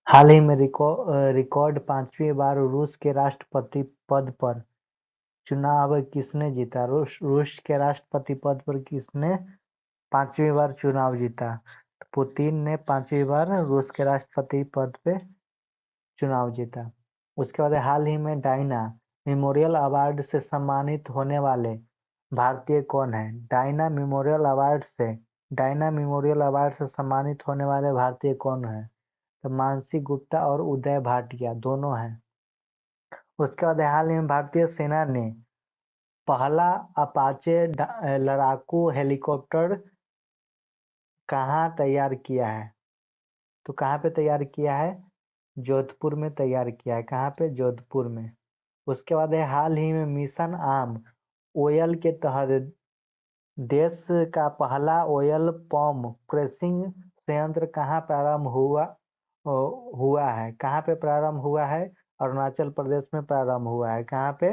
हाल ही में रिकॉर्ड 5वीं बार रूस के राष्ट्रपति पद पर चुनाव किसने जीता? रूस के राष्ट्रपति पद पर किसने 5वीं बार चुनाव जीता? पुतिन ने 5वीं बार रूस के राष्ट्रपति पद पे चुनाव जीता। उसके बाद हाल ही में डायना मेमोरियल अवार्ड से सम्मानित होने वाले भारतीय कौन है? डायना मेमोरियल अवार्ड से सम्मानित होने वाले भारतीय कौन है? तो मानसी गुप्ता और उदय भाटिया दोनों हैं। उसके बाद हाल ही में भारतीय सेना ने पहला अपाचे लड़ाकू हेलीकॉप्टर कहाँ तैयार किया है? तो कहाँ पे तैयार किया है? जोधपुर में तैयार किया है। कहाँ पे? जोधपुर में। उसके बाद है हाल ही में मिशन आम ओयल के तहत देश का पहला ओयल पॉम प्रेसिंग संयंत्र कहाँ प्रारंभ हुआ है? कहाँ पे प्रारंभ हुआ है? अरुणाचल प्रदेश में प्रारंभ हुआ है। कहाँ पे?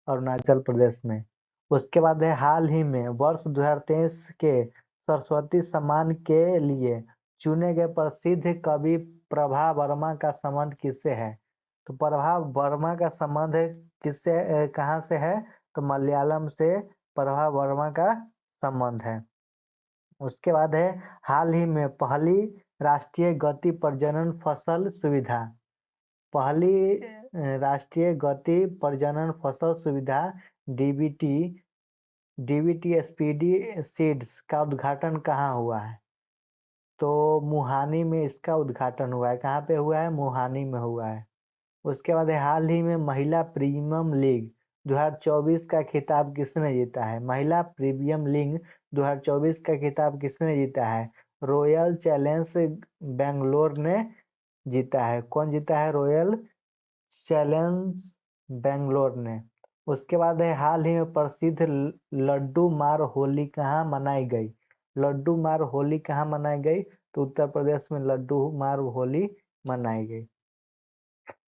अरुणाचल प्रदेश में। उसके बाद है हाल ही में वर्ष 2023 के सरस्वती सम्मान के लिए चुने गए प्रसिद्ध कवि प्रभा वर्मा का संबंध किससे है? तो प्रभा वर्मा का संबंध किससे कहाँ से है? तो मलयालम से प्रभा वर्मा का संबंध है। उसके बाद है हाल ही में पहली राष्ट्रीय गति प्रजनन फसल सुविधा राष्ट्रीय गति प्रजनन फसल सुविधा डीबीटी डीबीटी स्पीडी सीड्स का उद्घाटन कहाँ हुआ है? तो मुहानी में इसका उद्घाटन हुआ है। कहाँ पे हुआ है? मुहानी में हुआ है। उसके बाद हाल ही में महिला प्रीमियम लीग 2024 का खिताब किसने जीता है? महिला प्रीमियम लीग 2024 का खिताब किसने जीता है? रॉयल चैलेंज बेंगलोर ने जीता है। कौन जीता है? रॉयल चैलेंज बेंगलोर ने। उसके बाद है हाल ही में प्रसिद्ध लड्डू मार होली कहाँ मनाई गई? लड्डू मार होली कहाँ मनाई गई? तो उत्तर प्रदेश में लड्डू मार होली मनाई गई।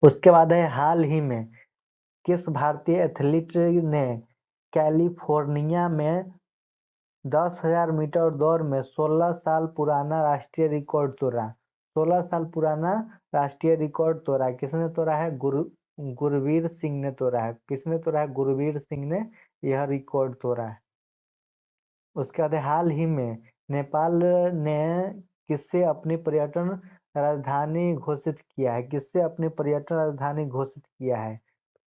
उसके बाद है हाल ही में किस भारतीय एथलीट ने कैलिफोर्निया में 10,000 मीटर दौड़ में 16 साल पुराना राष्ट्रीय रिकॉर्ड तोड़ा? 16 साल पुराना राष्ट्रीय रिकॉर्ड तोड़ा। किसने तोड़ा है? गुरवीर सिंह ने तोड़ा है। किसने तोड़ा है? गुरवीर सिंह ने यह रिकॉर्ड तोड़ा है। उसके बाद हाल ही में नेपाल ने किससे अपनी पर्यटन राजधानी घोषित किया है? किससे अपनी पर्यटन राजधानी घोषित किया है?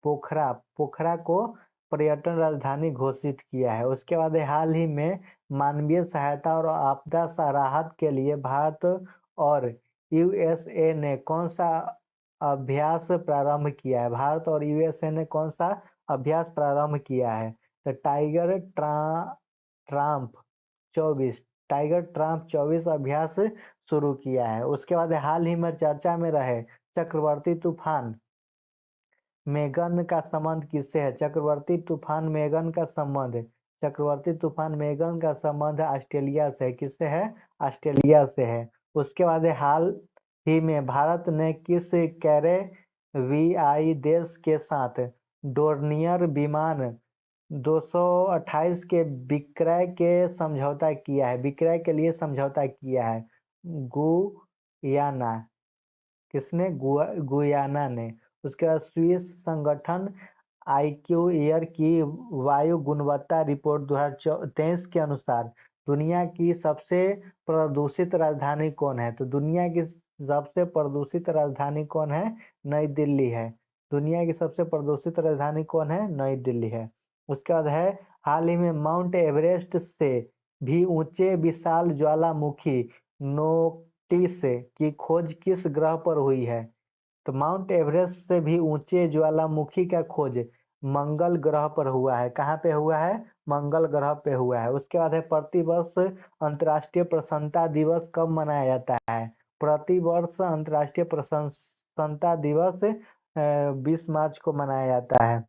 पोखरा को पर्यटन राजधानी घोषित किया है। उसके बाद हाल ही में मानवीय सहायता और आपदा राहत के लिए भारत और यूएसए ने कौन सा अभ्यास प्रारंभ किया है? भारत और यूएसए ने कौन सा अभ्यास प्रारंभ किया है? तो ट्राम्प 24 टाइगर ट्राम्प 24 अभ्यास शुरू किया है। उसके बाद हाल ही में चर्चा में रहे चक्रवर्ती तूफान मेगन का संबंध किससे है? चक्रवर्ती तूफान मेगन का संबंध चक्रवर्ती तूफान मेगन का संबंध ऑस्ट्रेलिया से है। किससे है? ऑस्ट्रेलिया से है। उसके बाद हाल ही में भारत ने किस कैरेबियाई देश के साथ डोर्नियर विमान 228 के विक्रय के लिए समझौता किया है। गुयाना किसने? गुयाना ने। उसके बाद स्विस संगठन आईक्यू एयर की वायु गुणवत्ता रिपोर्ट 2023 के अनुसार दुनिया की सबसे प्रदूषित राजधानी कौन है? तो दुनिया की सबसे प्रदूषित राजधानी कौन है? नई दिल्ली है। दुनिया की सबसे प्रदूषित राजधानी कौन है? नई दिल्ली है। उसके बाद है हाल ही में माउंट एवरेस्ट से भी ऊंचे विशाल ज्वालामुखी नोक्टिस की खोज किस ग्रह पर हुई है? तो माउंट एवरेस्ट से भी ऊंचे ज्वालामुखी का खोज मंगल ग्रह पर हुआ है। कहाँ पे हुआ है? मंगल ग्रह पे हुआ है। उसके बाद है प्रतिवर्ष अंतर्राष्ट्रीय प्रसन्नता दिवस कब मनाया जाता है? प्रतिवर्ष अंतर्राष्ट्रीय प्रसन्नता दिवस 20 मार्च को मनाया जाता है।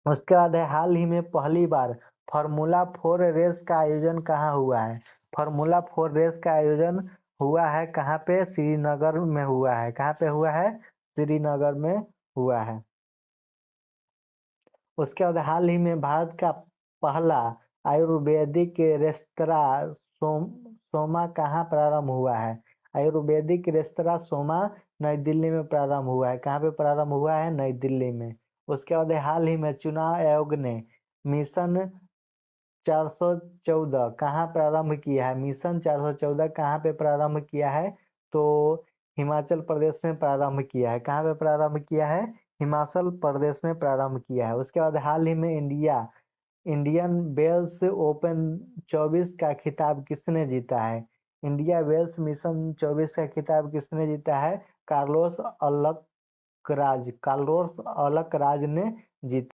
उसके बाद है हाल ही में पहली बार फार्मूला 4 रेस का आयोजन कहाँ हुआ है? फार्मूला 4 रेस का आयोजन हुआ है कहाँ पे? श्रीनगर में हुआ है। कहाँ पे हुआ है? श्रीनगर में हुआ है। उसके बाद हाल ही में भारत का पहला आयुर्वेदिक रेस्तरां सोमा कहाँ प्रारंभ हुआ है? आयुर्वेदिक रेस्तरां सोमा नई दिल्ली में प्रारंभ हुआ है। कहाँ पे प्रारंभ हुआ है? नई दिल्ली में। उसके बाद हाल ही में चुनाव आयोग ने मिशन 414 कहाँ प्रारंभ किया है? मिशन 414 कहाँ पे प्रारंभ किया है? तो हिमाचल प्रदेश में प्रारंभ किया है। कहाँ पे प्रारंभ किया है? हिमाचल प्रदेश में प्रारंभ किया है। उसके बाद हाल ही में इंडियन वेल्स ओपन 24 का खिताब किसने जीता है? इंडिया वेल्स मिशन 24 का खिताब किसने जीता है? कार्लोस अलकराज ने जीता।